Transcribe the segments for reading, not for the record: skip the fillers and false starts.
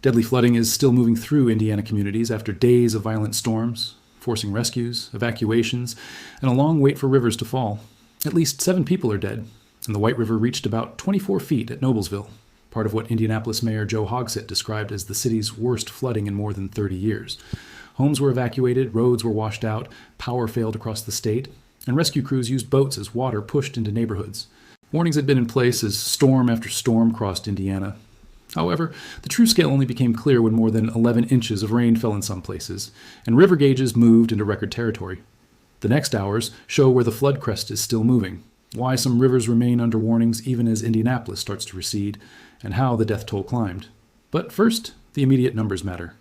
Deadly flooding is still moving through Indiana communities after days of violent storms, forcing rescues, evacuations, and a long wait for rivers to fall. At least 7 people are dead, and the White River reached about 24 feet at Noblesville, part of what Indianapolis Mayor Joe Hogsett described as the city's worst flooding in more than 30 years. Homes were evacuated, roads were washed out, power failed across the state, and rescue crews used boats as water pushed into neighborhoods. Warnings had been in place as storm after storm crossed Indiana. However, the true scale only became clear when more than 11 inches of rain fell in some places, and river gauges moved into record territory. The next hours show where the flood crest is still moving, why some rivers remain under warnings even as Indianapolis starts to recede, and how the death toll climbed. But first, the immediate numbers matter.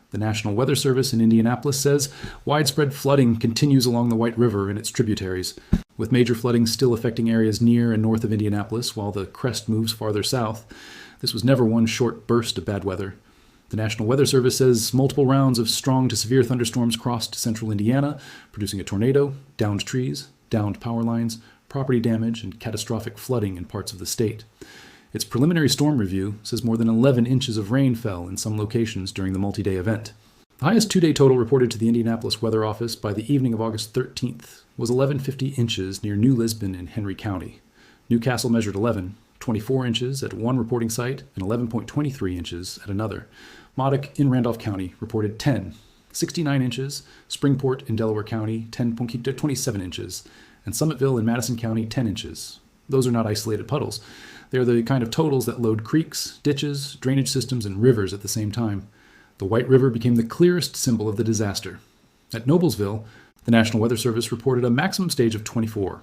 The National Weather Service in Indianapolis says widespread flooding continues along the White River and its tributaries, with major flooding still affecting areas near and north of Indianapolis while the crest moves farther south. This was never one short burst of bad weather. The National Weather Service says multiple rounds of strong to severe thunderstorms crossed central Indiana, producing a tornado, downed trees, downed power lines, property damage, and catastrophic flooding in parts of the state. Its preliminary storm review says more than 11 inches of rain fell in some locations during the multi-day event. The highest 2-day total reported to the Indianapolis Weather Office by the evening of August 13th was 1150 inches near New Lisbon in Henry County. Newcastle measured 24 inches at one reporting site and 11.23 inches at another. Modoc in Randolph County reported 69 inches, Springport in Delaware County 27 inches, and Summitville in Madison County 10 inches. Those are not isolated puddles. They are the kind of totals that load creeks, ditches, drainage systems, and rivers at the same time. The White River became the clearest symbol of the disaster. At Noblesville, the National Weather Service reported a maximum stage of 24.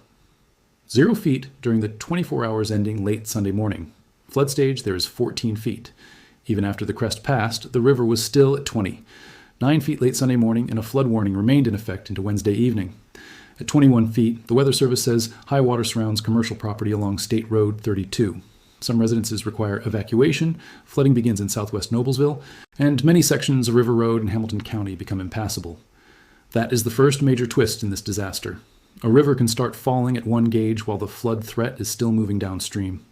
0 feet during the 24 hours ending late Sunday morning. Flood stage, there is 14 feet. Even after the crest passed, the river was still at 20. 9 feet late Sunday morning, and a flood warning remained in effect into Wednesday evening. At 21 feet, the Weather Service says high water surrounds commercial property along State Road 32. Some residences require evacuation, flooding begins in southwest Noblesville, and many sections of River Road in Hamilton County become impassable. That is the first major twist in this disaster. A river can start falling at one gauge while the flood threat is still moving downstream.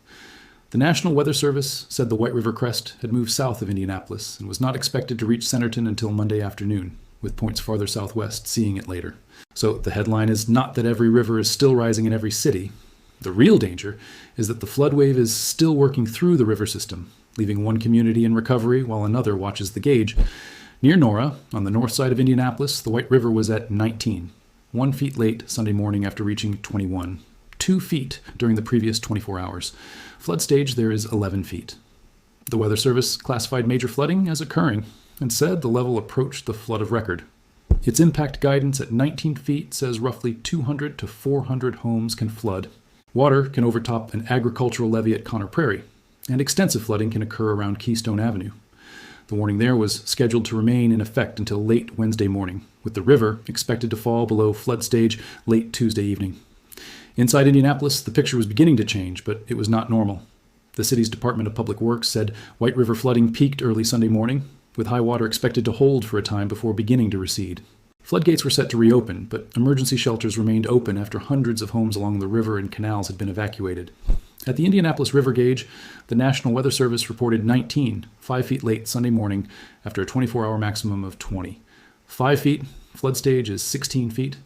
The National Weather Service said the White River crest had moved south of Indianapolis and was not expected to reach Centerton until Monday afternoon, with points farther southwest seeing it later. So the headline is not that every river is still rising in every city. The real danger is that the flood wave is still working through the river system, leaving one community in recovery while another watches the gauge. Near Nora, on the north side of Indianapolis, the White River was at 19, 1 feet late Sunday morning after reaching 21, 2 feet during the previous 24 hours. Flood stage, there is 11 feet. The Weather Service classified major flooding as occurring and said the level approached the flood of record. Its impact guidance at 19 feet says roughly 200 to 400 homes can flood. Water can overtop an agricultural levee at Conner Prairie, and extensive flooding can occur around Keystone Avenue. The warning there was scheduled to remain in effect until late Wednesday morning, with the river expected to fall below flood stage late Tuesday evening. Inside Indianapolis, the picture was beginning to change, but it was not normal. The city's Department of Public Works said White River flooding peaked early Sunday morning, with high water expected to hold for a time before beginning to recede. Floodgates were set to reopen, but emergency shelters remained open after hundreds of homes along the river and canals had been evacuated. At the Indianapolis River gauge, the National Weather Service reported 19, 5 feet late Sunday morning after a 24-hour maximum of 20. 5 feet, flood stage is 16 feet.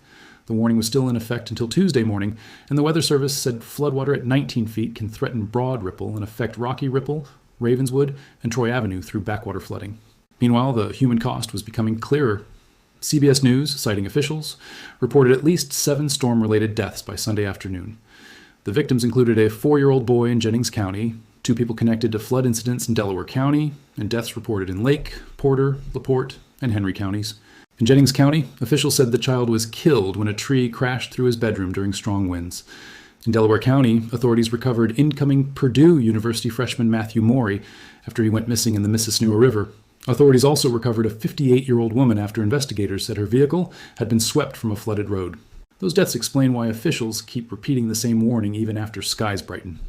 The warning was still in effect until Tuesday morning, and the Weather Service said floodwater at 19 feet can threaten Broad Ripple and affect Rocky Ripple, Ravenswood, and Troy Avenue through backwater flooding. Meanwhile, the human cost was becoming clearer. CBS News, citing officials, reported at least 7 storm-related deaths by Sunday afternoon. The victims included a 4-year-old boy in Jennings County, 2 people connected to flood incidents in Delaware County, and deaths reported in Lake, Porter, LaPorte, and Henry counties. In Jennings County, officials said the child was killed when a tree crashed through his bedroom during strong winds. In Delaware County, authorities recovered incoming Purdue University freshman Matthew Morey after he went missing in the Mississauga River. Authorities also recovered a 58-year-old woman after investigators said her vehicle had been swept from a flooded road. Those deaths explain why officials keep repeating the same warning even after skies brighten.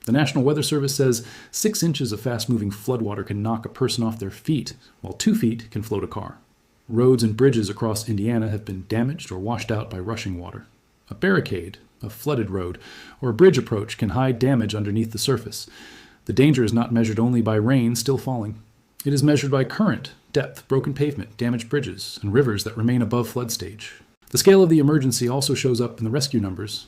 The National Weather Service says 6 inches of fast-moving floodwater can knock a person off their feet, while 2 feet can float a car. Roads and bridges across Indiana have been damaged or washed out by rushing water. A barricade, a flooded road, or a bridge approach can hide damage underneath the surface. The danger is not measured only by rain still falling. It is measured by current, depth, broken pavement, damaged bridges, and rivers that remain above flood stage. The scale of the emergency also shows up in the rescue numbers.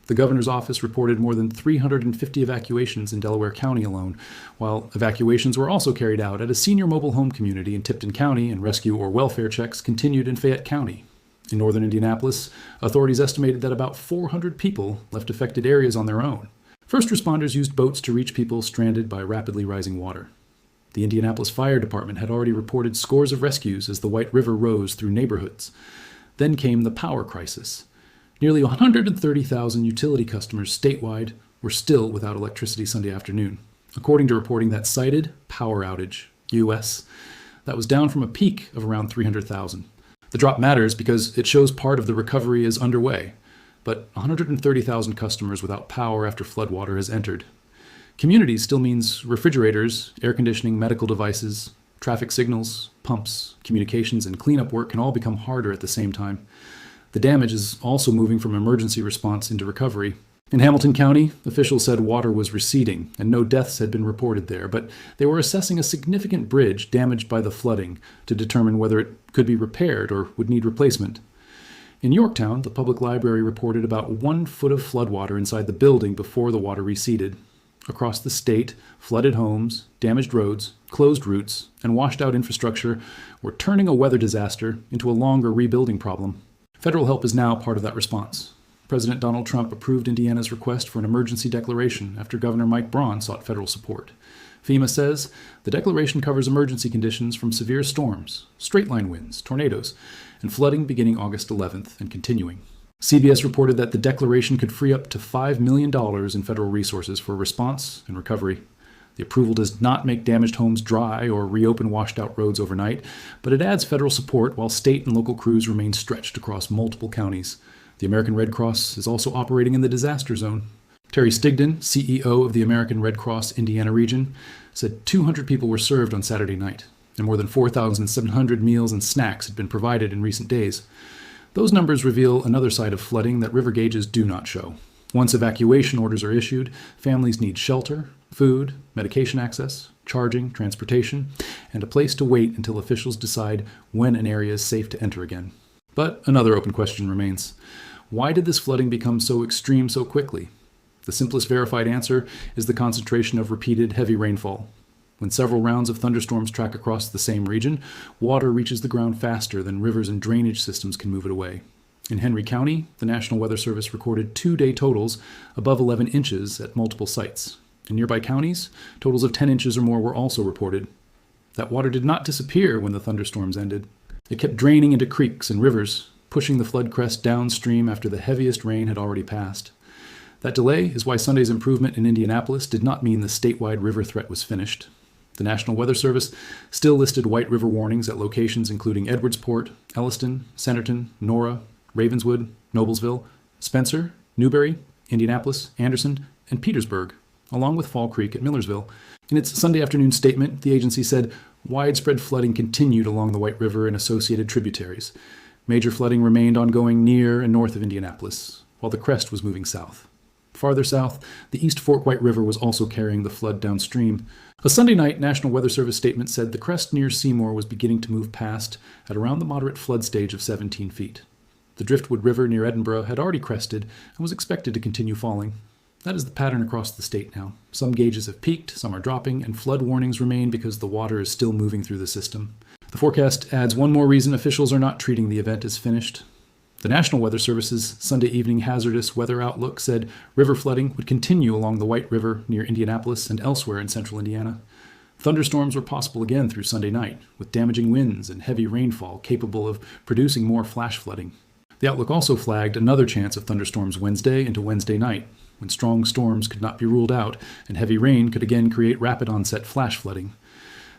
The governor's office reported more than 350 evacuations in Delaware County alone, while evacuations were also carried out at a senior mobile home community in Tipton County, and rescue or welfare checks continued in Fayette County. In northern Indianapolis, authorities estimated that about 400 people left affected areas on their own. First responders used boats to reach people stranded by rapidly rising water. The Indianapolis Fire Department had already reported scores of rescues as the White River rose through neighborhoods. Then came the power crisis. Nearly 130,000 utility customers statewide were still without electricity Sunday afternoon, according to reporting that cited Power Outage, U.S. That was down from a peak of around 300,000. The drop matters because it shows part of the recovery is underway, but 130,000 customers without power after floodwater has entered. Community still means refrigerators, air conditioning, medical devices, traffic signals, pumps, communications, and cleanup work can all become harder at the same time. The damage is also moving from emergency response into recovery. In Hamilton County, officials said water was receding and no deaths had been reported there, but they were assessing a significant bridge damaged by the flooding to determine whether it could be repaired or would need replacement. In Yorktown, the public library reported about 1 foot of floodwater inside the building before the water receded. Across the state, flooded homes, damaged roads, closed routes, and washed out infrastructure were turning a weather disaster into a longer rebuilding problem. Federal help is now part of that response. President Donald Trump approved Indiana's request for an emergency declaration after Governor Mike Braun sought federal support. FEMA says the declaration covers emergency conditions from severe storms, straight-line winds, tornadoes, and flooding beginning August 11th and continuing. CBS reported that the declaration could free up to $5 million in federal resources for response and recovery. The approval does not make damaged homes dry or reopen washed-out roads overnight, but it adds federal support while state and local crews remain stretched across multiple counties. The American Red Cross is also operating in the disaster zone. Terry Stigdon, CEO of the American Red Cross Indiana region, said 200 people were served on Saturday night, and more than 4,700 meals and snacks had been provided in recent days. Those numbers reveal another side of flooding that river gauges do not show. Once evacuation orders are issued, families need shelter, food, medication access, charging, transportation, and a place to wait until officials decide when an area is safe to enter again. But another open question remains. Why did this flooding become so extreme so quickly? The simplest verified answer is the concentration of repeated heavy rainfall. When several rounds of thunderstorms track across the same region, water reaches the ground faster than rivers and drainage systems can move it away. In Henry County, the National Weather Service recorded 2-day totals above 11 inches at multiple sites. In nearby counties, totals of 10 inches or more were also reported. That water did not disappear when the thunderstorms ended. It kept draining into creeks and rivers, pushing the flood crest downstream after the heaviest rain had already passed. That delay is why Sunday's improvement in Indianapolis did not mean the statewide river threat was finished. The National Weather Service still listed White River warnings at locations including Edwardsport, Elliston, Centerton, Nora, Ravenswood, Noblesville, Spencer, Newberry, Indianapolis, Anderson, and Petersburg, along with Fall Creek at Millersville. In its Sunday afternoon statement, the agency said widespread flooding continued along the White River and associated tributaries. Major flooding remained ongoing near and north of Indianapolis, while the crest was moving south. Farther south, the East Fork White River was also carrying the flood downstream. A Sunday night National Weather Service statement said the crest near Seymour was beginning to move past at around the moderate flood stage of 17 feet. The Driftwood River near Edinburgh had already crested and was expected to continue falling. That is the pattern across the state now. Some gauges have peaked, some are dropping, and flood warnings remain because the water is still moving through the system. The forecast adds one more reason officials are not treating the event as finished. The National Weather Service's Sunday evening hazardous weather outlook said river flooding would continue along the White River near Indianapolis and elsewhere in central Indiana. Thunderstorms were possible again through Sunday night, with damaging winds and heavy rainfall capable of producing more flash flooding. The outlook also flagged another chance of thunderstorms Wednesday into Wednesday night, when strong storms could not be ruled out and heavy rain could again create rapid onset flash flooding.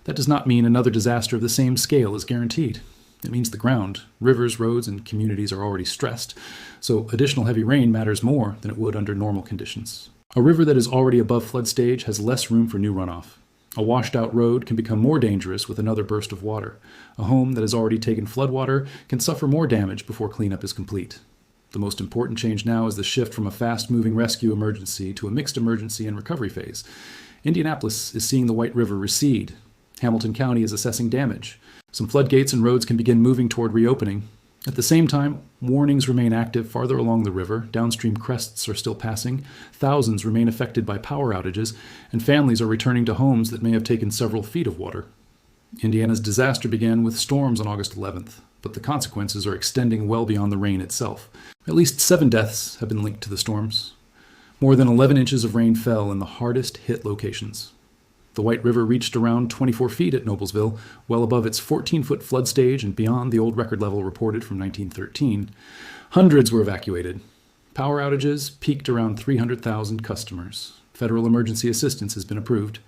That does not mean another disaster of the same scale is guaranteed. It means the ground, rivers, roads, and communities are already stressed, so additional heavy rain matters more than it would under normal conditions. A river that is already above flood stage has less room for new runoff. A washed-out road can become more dangerous with another burst of water. A home that has already taken floodwater can suffer more damage before cleanup is complete. The most important change now is the shift from a fast-moving rescue emergency to a mixed emergency and recovery phase. Indianapolis is seeing the White River recede. Hamilton County is assessing damage. Some floodgates and roads can begin moving toward reopening. At the same time, warnings remain active farther along the river, downstream crests are still passing, thousands remain affected by power outages, and families are returning to homes that may have taken several feet of water. Indiana's disaster began with storms on August 11th, but the consequences are extending well beyond the rain itself. At least 7 deaths have been linked to the storms. More than 11 inches of rain fell in the hardest hit locations. The White River reached around 24 feet at Noblesville, well above its 14-foot flood stage and beyond the old record level reported from 1913. Hundreds were evacuated. Power outages peaked around 300,000 customers. Federal emergency assistance has been approved.